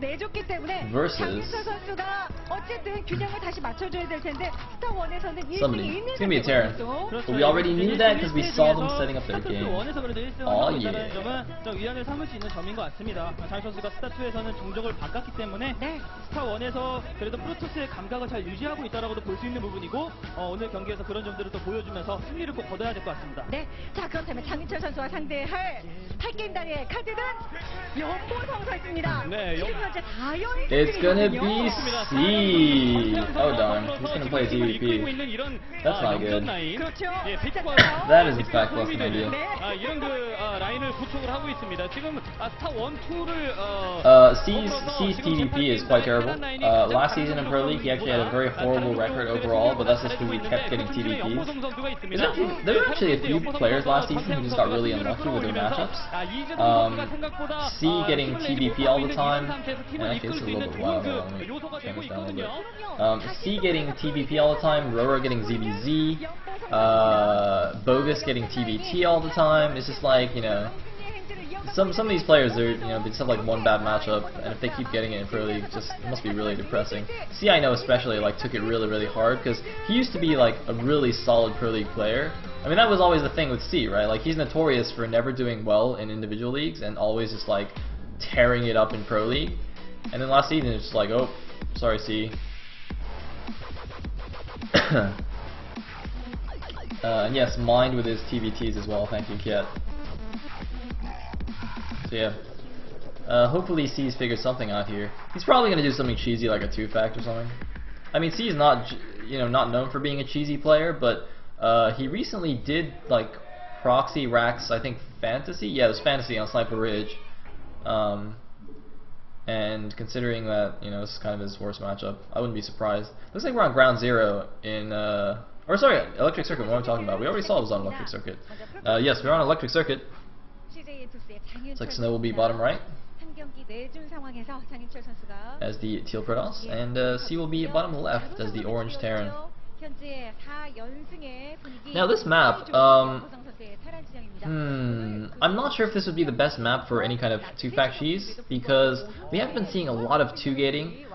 내줬기 때문에 versus 선수가 어쨌든 균형을 다시 맞춰줘야 될 텐데 스타1에서는 1등이 있는 it's gonna be a Terran. But we already knew that because we saw them setting up their game. Oh yeah. 점은 위안을 삼을 수 있는 점인 것 같습니다. 장 선수가 스타2에서는 종족을 바꿨기 때문에 스타1에서 그래도 프로토스의 감각을 잘 유지하고 있다라고도 볼 수 있는 부분이고 오늘 경기에서 그런 점들을 또 보여주면서 승리를 꼭 거둬야 될 것 같습니다. 네, 자 그렇다면 장윤철 선수와 상대할 8게임 단위의 카드는 연보성 선수입니다. 네, 지금 현재 4연승 It's gonna be C. Oh darn, he's gonna play TVP. That's not good. 그렇죠. That is in fact less than ideal. 이런 라인을 구축을 하고 있습니다. 지금 스타1, 2를 C's TVP is quite terrible. Last season in Pro League, he actually had a very horrible record overall, but that's just because he kept getting TVPs. There were actually a few players last season who just got really unlucky with their matchups. C getting TVP all the time, and actually this is a little bit wild. Let me turn this down a little bit. C getting TVP all the time, Rora getting ZBZ, Bogus getting TVT all the time. It's just like, you know, some of these players are, you know, they just have like one bad matchup, and if they keep getting it in Pro League, it must be really depressing. C, I know especially, like, took it really hard because he used to be like a really solid Pro League player. I mean, that was always the thing with C, right? Like, he's notorious for never doing well in individual leagues and always just like tearing it up in Pro League. And then last season it's just like, oh, sorry C. And yes, Mind with his TVTs as well. Thank you, Kiet. So yeah, hopefully C's figured something out here. He's probably gonna do something cheesy like a 2-fact or something. I mean, C is not, you know, not known for being a cheesy player, but he recently did like proxy racks, I think Fantasy. Yeah, it was Fantasy on Sniper Ridge. And considering that, you know, this is kind of his worst matchup, I wouldn't be surprised. Looks like we're on Ground Zero in, or sorry, Electric Circuit. What am I talking about? We already saw it was on Electric Circuit. Yes, we're on Electric Circuit. Looks like Snow will be bottom right as the teal Protoss, and C will be bottom left as the orange Terran. Now this map, I'm not sure if this would be the best map for any kind of 2-fact cheese, because we have been seeing a lot of 2-gating,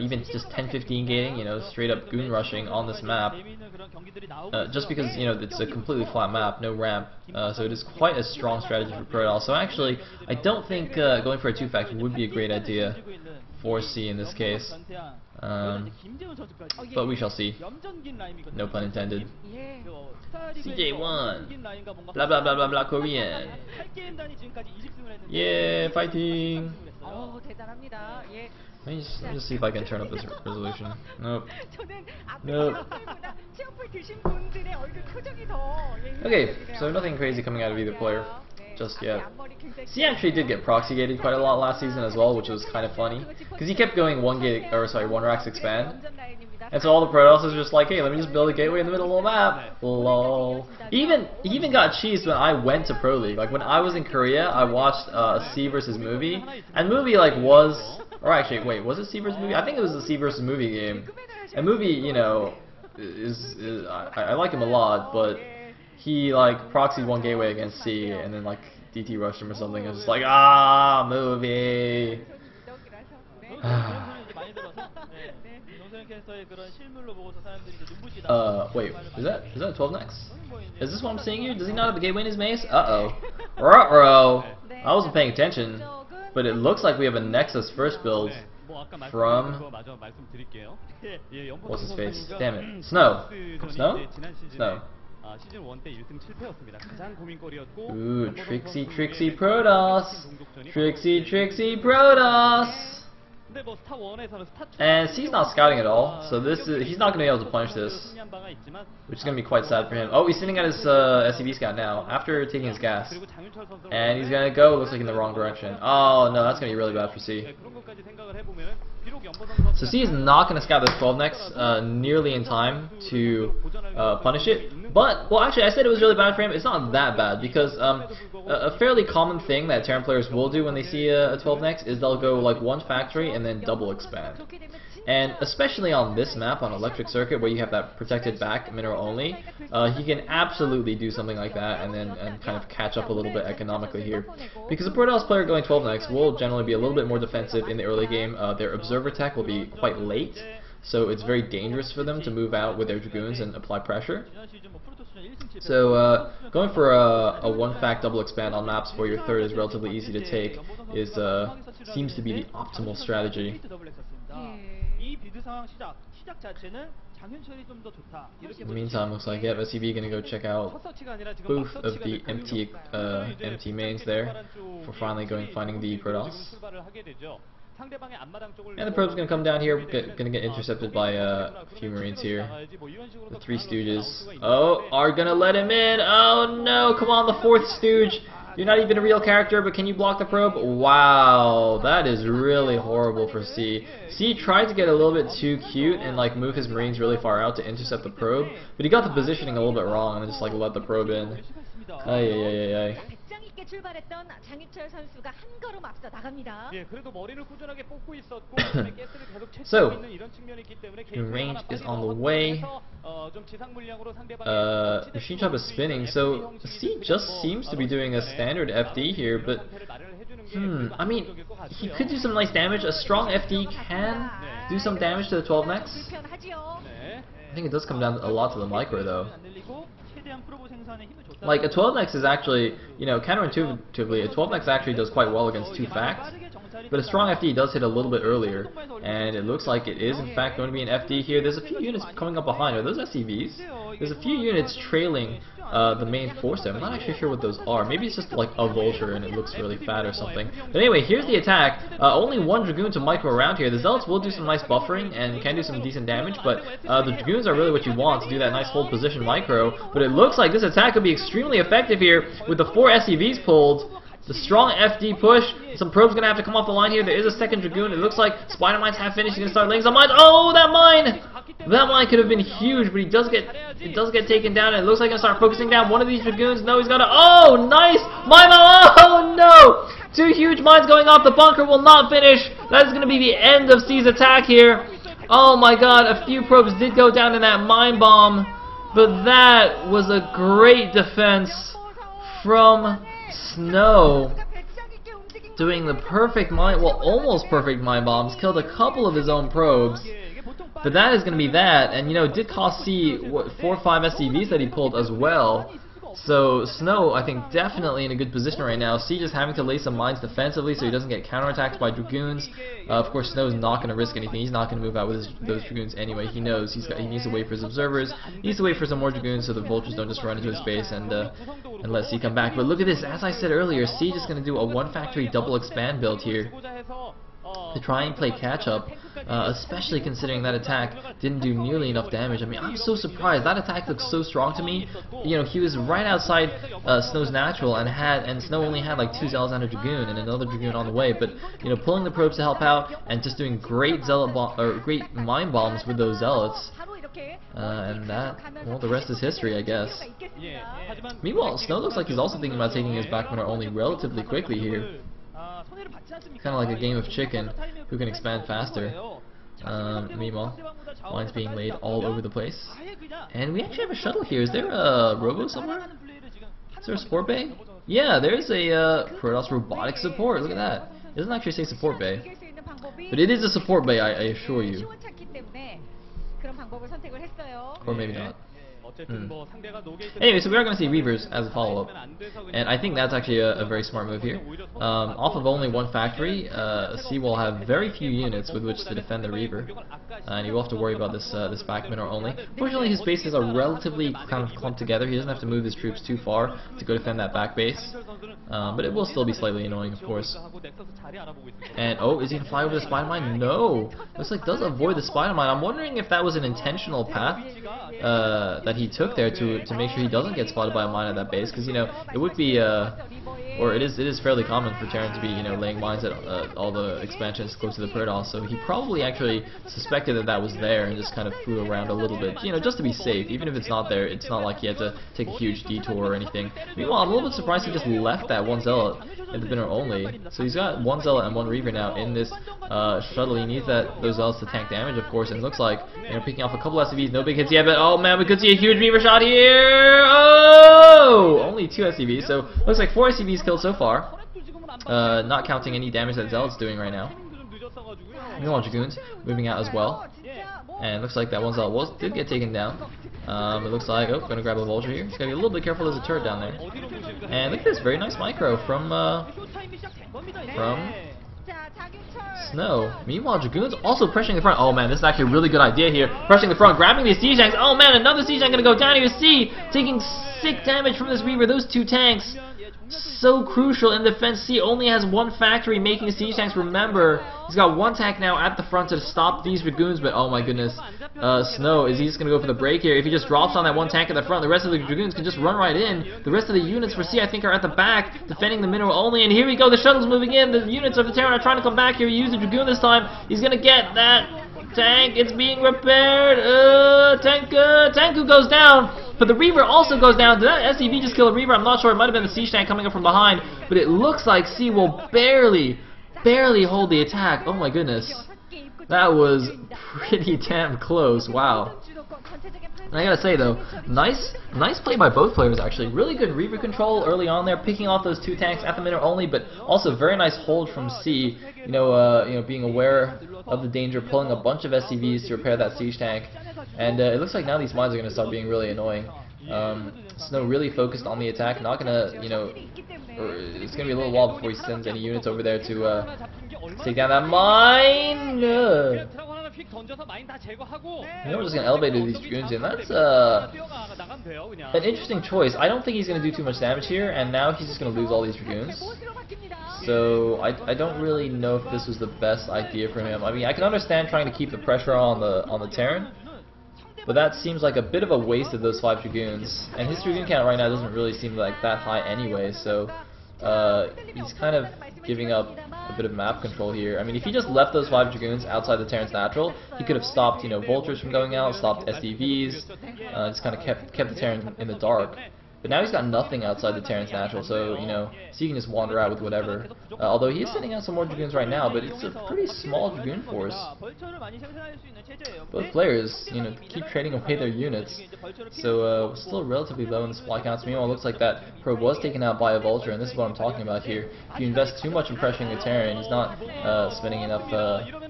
even just 10-15 gating, you know, straight up goon rushing on this map, just because, you know, it's a completely flat map, no ramp, so it is quite a strong strategy for Protoss. So actually, I don't think going for a 2-fact would be a great idea for C in this case. But we shall see. No pun intended. CJ1. Blah blah blah blah blah Korean. Yeah, fighting. Let me just see if I can turn up this resolution. Nope. Nope. Okay, so nothing crazy coming out of either player just yet. C actually did get proxy gated quite a lot last season as well, which was kind of funny because he kept going one racks expand, and so all the Protoss was just like, hey, let me just build a gateway in the middle of the map. Lol. He even got cheesed when I went to Pro League. Like when I was in Korea, I watched a C versus movie, and movie like was, or actually wait, was it C versus movie? I think it was a C versus movie game. And movie, you know, I like him a lot, but he like proxied one gateway against C and then like DT rushed him or something. It was just like, ah, movie. Wait, is that a 12 next? Is this what I'm seeing here? Does he not have a gateway in his mace? Uh-oh. Ruh-roh. I wasn't paying attention, but it looks like we have a Nexus first build from, what's his face? Damn it. Snow. Snow? Snow. Ooh, Trixie Protoss! Trixie Protoss! And C's not scouting at all, so he's not going to be able to punish this, which is going to be quite sad for him. Oh, he's sitting at his SCV scout now, after taking his gas. And he's going to go, looks like in the wrong direction. Oh no, that's going to be really bad for C. So C is not going to scout this 12 next nearly in time to punish it. But, well actually I said it was really bad for him. It's not that bad because a fairly common thing that Terran players will do when they see a 12 next is they'll go like one factory and and then double expand. And especially on this map, on Electric Circuit, where you have that protected back mineral only, he can absolutely do something like that and kind of catch up a little bit economically here. Because a Protoss player going 12 next will generally be a little bit more defensive in the early game. Their Observer tech will be quite late, so it's very dangerous for them to move out with their Dragoons and apply pressure. So going for a one-fact double expand on maps where your third is relatively easy to take seems to be the optimal strategy. In the meantime, looks like SCV gonna go check out both of the empty mains there for finally finding the Protoss. And the probe's gonna come down here, gonna get intercepted by a few Marines here. The 3 Stooges, are gonna let him in. Oh no, come on, the 4th Stooge. You're not even a real character, but can you block the probe? Wow, that is really horrible for C. C tried to get a little bit too cute and like move his Marines really far out to intercept the probe, but he got the positioning a little bit wrong and just like let the probe in. Ay. So, range is on the way. Machine Shop is spinning, so C just seems to be doing a standard FD here, but I mean, he could do some nice damage. A strong FD can do some damage to the 12 nex. I think it does come down a lot to the micro though. Like a 12 nex is actually, you know, counterintuitively, a 12 nex actually does quite well against 2 fact, but a strong FD does hit a little bit earlier, and it looks like it is in fact going to be an FD here. There's a few units coming up behind. Are those SCVs? There's a few units trailing the main force there. I'm not actually sure what those are. Maybe it's just like a vulture and it looks really fat or something. But anyway, here's the attack. Only 1 Dragoon to micro around here. The Zealots will do some nice buffering and can do some decent damage, but the Dragoons are really what you want to do that nice hold position micro. But it looks like this attack could be extremely effective here with the 4 SCVs pulled. The strong FD push. Some probes gonna have to come off the line here. There is a second Dragoon. It looks like Spider Mine's half finished. He's gonna start laying some mines. Oh, that mine! That mine could have been huge, but it does get taken down, and it looks like he's gonna start focusing down one of these Dragoons. No, he's got a nice mine! Oh no! 2 huge mines going off. The bunker will not finish. That is gonna be the end of C's attack here. Oh my god, a few probes did go down in that mine bomb, but that was a great defense from Snow, doing the perfect mine, well, almost perfect mine bombs, killed a couple of his own probes, but that is going to be that, and you know, it did cost C, what, 4 or 5 SCVs that he pulled as well. So Snow, I think, definitely in a good position right now. C just having to lay some mines defensively so he doesn't get counterattacked by Dragoons. Of course, Snow's not going to risk anything. He's not going to move out with those Dragoons anyway. He knows he needs to wait for his observers. He needs to wait for some more Dragoons so the Vultures don't just run into his base and let C come back. But look at this. As I said earlier, C just going to do a 1 factory double expand build here to try and play catch up, especially considering that attack didn't do nearly enough damage. I mean, I'm so surprised. That attack looked so strong to me. You know, he was right outside Snow's natural, and Snow only had like 2 Zealots and a Dragoon and another Dragoon on the way. But you know, pulling the probes to help out and just doing great great mine bombs with those Zealots. And that, well, the rest is history, I guess. Meanwhile, Snow looks like he's also thinking about taking his back runner only relatively quickly here. Kind of like a game of chicken, who can expand faster. Meanwhile, lines being laid all over the place. And we actually have a shuttle here. Is there a robo somewhere? Is there a support bay? Yeah, there's a Protoss robotic support. Look at that. It doesn't actually say support bay, but it is a support bay, I assure you. Or maybe not. Anyway, so we are going to see Reavers as a follow-up, and I think that's actually a very smart move here. Off of only 1 factory, C will have very few units with which to defend the Reaver, and you will have to worry about this back mineral only. Fortunately, his bases are relatively kind of clumped together. He doesn't have to move his troops too far to go defend that back base, but it will still be slightly annoying, of course. And is he going to fly over the Spider Mine? No! Looks like does avoid the Spider Mine. I'm wondering if that was an intentional path that he took there to make sure he doesn't get spotted by a mine at that base, because you know it would be or it is fairly common for Terran to be, you know, laying mines at all the expansions close to the Protoss, so he probably actually suspected that was there and just kind of flew around a little bit, you know, just to be safe. Even if it's not there, it's not like he had to take a huge detour or anything. Meanwhile, I'm a little bit surprised he just left that 1 Zealot in the middle only. So he's got one Zealot and one Reaver now in this shuttle. He needs those Zealots to tank damage, of course, and it looks like picking off a couple SCVs, no big hits yet, but oh man, we could see a huge Reaver shot here! Oh! Only 2 SCVs, so looks like 4 SCVs killed so far. Not counting any damage that Zealot's doing right now. Meanwhile, Dragoons moving out as well. And it looks like that one Zealot did get taken down. It looks like, gonna grab a Vulture here. Just gotta be a little bit careful, there's a turret down there. And look at this, very nice micro from Snow. Meanwhile, Dragoons also pressuring the front. Oh man, this is actually a really good idea here. Pressuring the front, grabbing these siege tanks. Oh man, another siege tank gonna go down here. See, taking sick damage from this Reaver. Those 2 tanks, so crucial in defense. C only has 1 factory making siege tanks. Remember, he's got 1 tank now at the front to stop these Dragoons, but oh my goodness, Snow, is he just going to go for the break here? If he just drops on that 1 tank at the front, the rest of the Dragoons can just run right in. The rest of the units for C, I think, are at the back, defending the mineral only, and here we go, the shuttle's moving in, the units of the Terran are trying to come back here. He used the Dragoon this time, he's going to get that tank, it's being repaired, Tanku goes down. But the Reaver also goes down. Did that SCV just kill a Reaver? I'm not sure. It might have been the siege tank coming up from behind. But it looks like C will barely hold the attack. Oh my goodness. That was pretty damn close. Wow. And I gotta say though, nice play by both players actually. Really good Reaver control early on there, picking off those 2 tanks at the minute only, but also very nice hold from C. Being aware of the danger, pulling a bunch of SCVs to repair that siege tank. And it looks like now these mines are going to start being really annoying. Snow really focused on the attack, not going to, it's going to be a little while before he sends any units over there to take down that mine. We're just going to elevate these Dragoons in. That's an interesting choice. I don't think he's going to do too much damage here, and now he's just going to lose all these Dragoons. So I don't really know if this was the best idea for him. I mean, I can understand trying to keep the pressure on the Terran, but that seems like a bit of a waste of those 5 Dragoons. And his Dragoon count right now doesn't really seem like that high anyway, so he's kind of giving up a bit of map control here. I mean, if he just left those 5 Dragoons outside the Terran's natural, he could have stopped, Vultures from going out, stopped SDVs, just kind of kept the Terran in the dark. But now he's got nothing outside the Terran's natural, so, so he can just wander out with whatever. Although he is sending out some more Dragoons right now, but it's a pretty small Dragoon force. Both players, keep trading away their units. So, we're still relatively low in the supply counts. Meanwhile, it looks like that probe was taken out by a Vulture, and this is what I'm talking about here. If you invest too much in pressuring the Terran, he's not spending enough,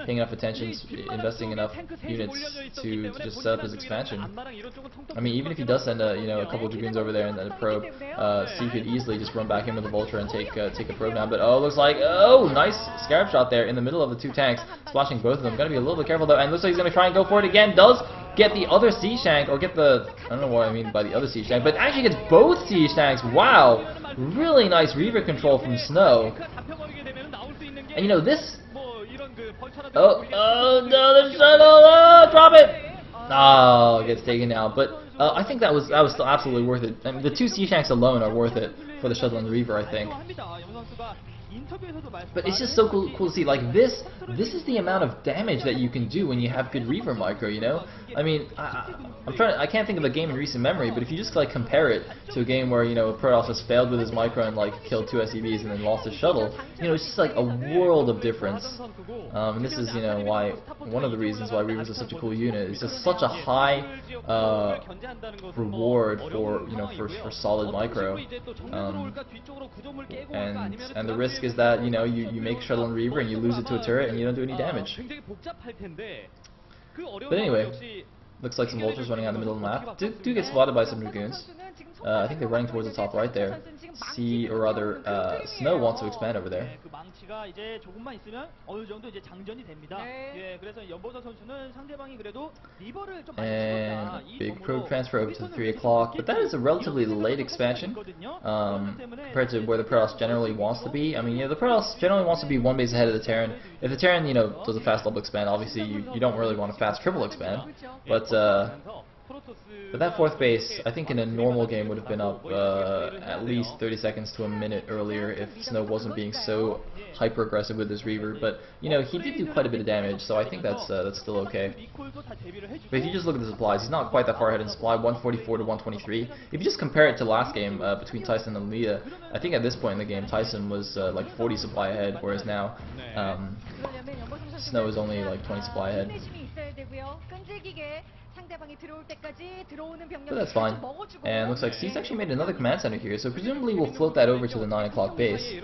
paying enough attention, investing enough units to just set up his expansion. I mean, even if he does send a couple of Dragoons over there and then a probe, C could easily just run back in with the Vulture and take a probe down. But looks like nice scarab shot there in the middle of the 2 tanks, splashing both of them. Gotta be a little bit careful though. And looks like he's gonna try and go for it again. Does get the other siege tank, or get the, I don't know what I mean by the other siege tank, but actually gets both siege tanks. Wow, really nice Reaver control from Snow. And this. No, the shuttle! Drop it! Oh, it gets taken out. But I think that was still absolutely worth it. I mean, the 2 siege tanks alone are worth it for the shuttle and the Reaver, I think. But it's just so cool to see, like, this is the amount of damage that you can do when you have good Reaver micro, I mean, I can't think of a game in recent memory, but if you just, like, compare it to a game where, Protoss has failed with his micro and, like, killed 2 SCVs and then lost his shuttle, it's just, like, a world of difference. And this is, one of the reasons why Reavers are such a cool unit. It's just such a high reward for, for solid micro. And the risk is that, you make shuttle and Reaver and you lose it to a turret and you don't do any damage. But anyway, looks like some Vultures running out in the middle of the map. Do get spotted by some Dragoons. I think they're running towards the top right there. C, or rather, Snow wants to expand over there. And big probe transfer over to 3 o'clock, but that is a relatively late expansion compared to where the Protoss generally wants to be. I mean, the Protoss generally wants to be 1 base ahead of the Terran. If the Terran, does a fast double expand, obviously you don't really want a fast triple expand, but But that fourth base, I think in a normal game would have been up at least 30 seconds to a minute earlier if Snow wasn't being so hyper aggressive with his Reaver. But you know, he did do quite a bit of damage, so I think that's still okay. But if you just look at the supplies, he's not quite that far ahead in supply, 144 to 123. If you just compare it to last game between Tyson and Leah, I think at this point in the game Tyson was like 40 supply ahead, whereas now Snow is only like 20 supply ahead. But that's fine. And looks like C's actually made another command center here, so presumably we'll float that over to the 9 o'clock base.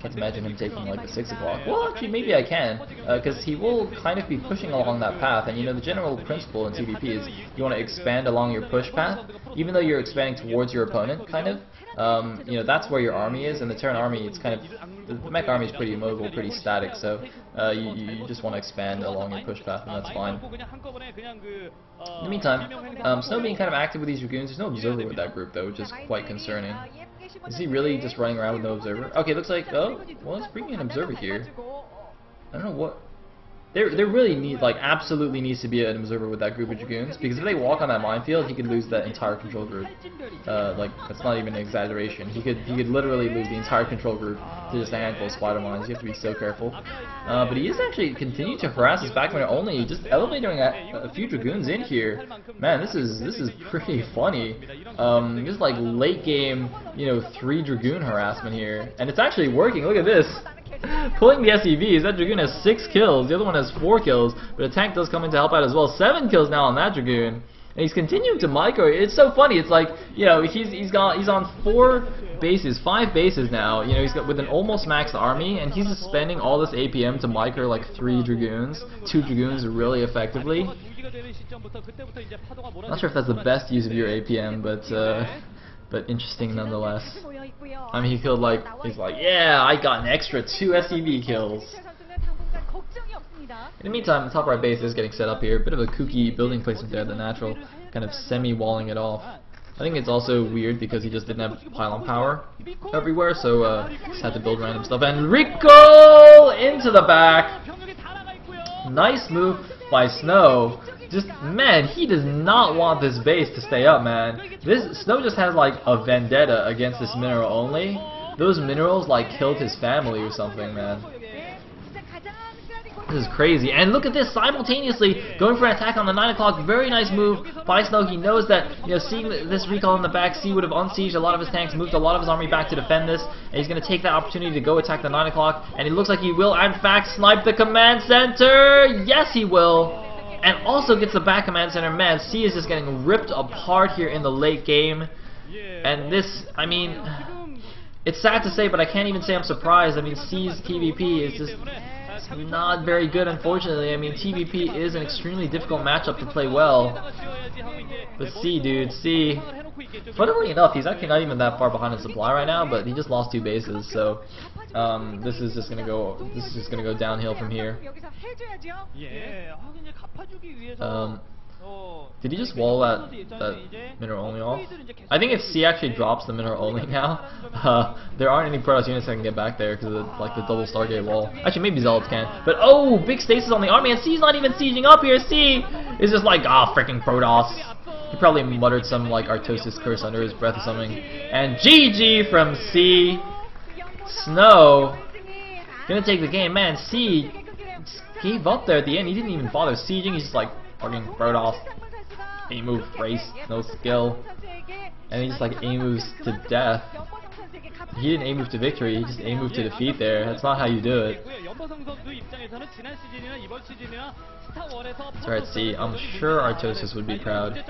Can't imagine him taking like the 6 o'clock. Well, actually maybe I can, because he will kind of be pushing along that path, and you know the general principle in TVP is you want to expand along your push path, even though you're expanding towards your opponent, kind of. You know, that's where your army is, and the Terran army, it's kind of, the mech army is pretty immobile, pretty static, so you just want to expand along your push path, and that's fine. In the meantime, Snow being kind of active with these Dragoons, there's no observer with that group though, which is quite concerning. Is he really just running around with no observer? Okay, looks like, oh, well, he's bringing an observer here. I don't know what... There really absolutely needs to be an observer with that group of Dragoons, because if they walk on that minefield, he could lose that entire control group. Like, that's not even an exaggeration. He could literally lose the entire control group to just a handful of spider mines. You have to be so careful. But he is actually continuing to harass his backman only, just elevating a few Dragoons in here. Man, this is pretty funny. Just like late game, you know, 3 Dragoon harassment here, and it's actually working. Look at this. Pulling the SEVs, that Dragoon has 6 kills, the other one has 4 kills, but a tank does come in to help out as well. 7 kills now on that Dragoon, and he's continuing to micro. It's so funny. It's like, you know, he's on 5 bases now. You know, he's got with an almost maxed army, and he's just spending all this APM to micro like 3 Dragoons, 2 Dragoons really effectively. Not sure if that's the best use of your APM, but interesting nonetheless. I mean, he killed like, he's like, yeah, I got an extra 2 SEV kills. In the meantime, the top right base is getting set up here. Bit of a kooky building placement there, the natural, kind of semi-walling it off. I think it's also weird because he just didn't have pylon power everywhere, so just had to build random stuff. And Rico into the back. Nice move by Snow. Just, man, he does not want this base to stay up, man. This Snow just has like a vendetta against this mineral only. Those minerals like killed his family or something, man. This is crazy. And look at this, simultaneously going for an attack on the 9 o'clock. Very nice move by Snow. He knows that, you know, seeing this recall in the back, C would have unsieged a lot of his tanks, moved a lot of his army back to defend this, and he's going to take that opportunity to go attack the 9 o'clock. And it looks like he will, in fact, snipe the command center. Yes, he will. And also gets the back command center. Man, C is just getting ripped apart here in the late game. And this, I mean, it's sad to say, but I can't even say I'm surprised. I mean, C's TVP is just not very good, unfortunately. I mean, TVP is an extremely difficult matchup to play well. But C, dude, C. Funnily enough, he's actually not even that far behind in supply right now, but he just lost 2 bases, so this is just gonna go downhill from here. Did he just wall that mineral only off? I think if C actually drops the mineral only now, there aren't any Protoss units that can get back there because of like the double Stargate wall. Actually, maybe Zealots can. But oh, big stasis on the army, and C's not even sieging up here. C is just like, ah, freaking Protoss. He probably muttered some like Artosis curse under his breath or something. And GG from C. Snow gonna take the game. Man, C gave up there at the end. He didn't even bother sieging. He's just like, fucking Protoss. A move race, no skill. And he just like A moves to death. He didn't A move to victory, he just A move to defeat there. That's not how you do it. That's right, C. I'm sure Artosis would be proud.